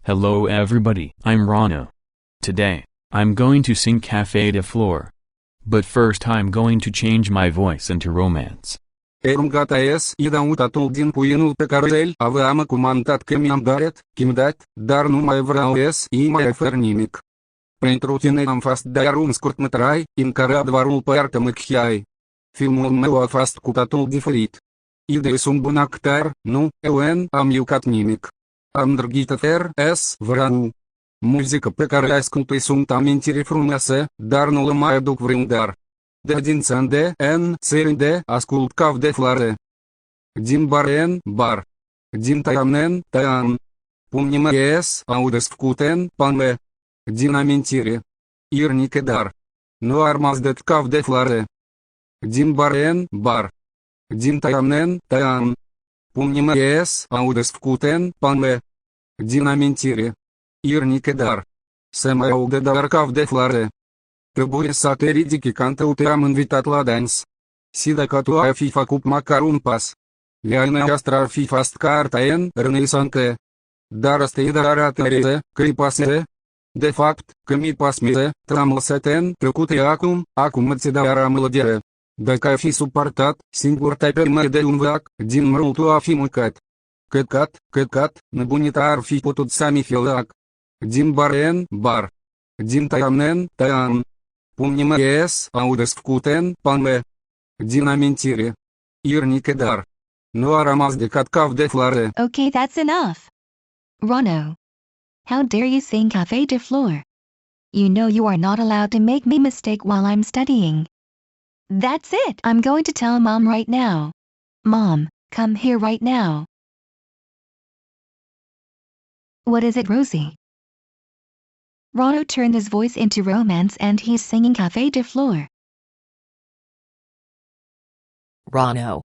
Hello everybody, I'm Rano. Today, I'm going to sing Café de Flor. But first I'm going to change my voice into romance. Eram gata și da un tatul din puienul pe care el aveam comandat că mi-am dat, dar nu mai vreau și mai fără nimic. Pentru tine am fost dar un scurtmetrai, în care adevărul păiartă mă chiai. Filmul meu a fost cu tatul diferit. Idei sunt bun actor, nu, eu am iucat nimic. Am drăgit vreau. Muzică pe care ascult sunt amintiri frumoase, dar nu le mai aduc vreun dar. Din țări de ascult Café de Flor. Din bar în bar. Din taian în taian. Pumnii mei au desfăcut în palme. Din amintire. Irnică dar. Nu ar rămas de Café de Flor. Din bar în bar. Din taian în taian. Pumnii mei au desfăcut în palme. Din amintire. Irnică dar. Se mai aude dar Café de Flor. Trebuie să te ridici când te-am invitat la dans. Și dacă tu ai fi făcut măcar un pas. Leana noastră ar fi fost carta în renesante. Dar asta e arată că-i pasere. De fapt, că mi pasmeze, te-am lăsat în trecut acum îți dau amălădire. Dacă ai fi suportat, singur te-ai permit de un veac, din mărul tu a fi mâncat. Căcat, nebunita ar fi putut să-mi fie lac. Din bar în bar. Din taian în taian. Pumnii mei au desfăcut în palme. Din amintire. Irnică dar. Nu a rămas decât Café de Flor. Okay, that's enough. Rano. How dare you sing Café de Flor? You know you are not allowed to make me mistake while I'm studying. That's it. I'm going to tell Mom right now. Mom, come here right now. What is it, Rosie? Rano turned his voice into romance and he's singing Café de Flor. Rano.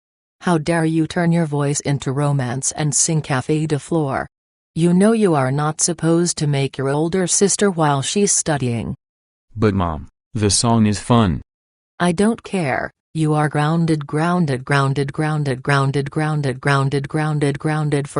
How dare you turn your voice into romance and sing Café de Flor? You know you are not supposed to make your older sister while she's studying. But Mom, the song is fun. I don't care. You are grounded for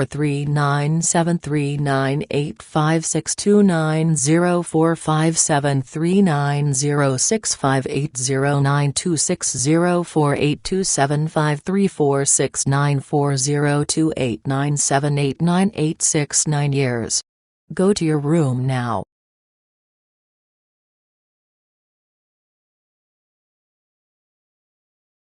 397396290457392605827534694028978986 9 years. Go to your room now.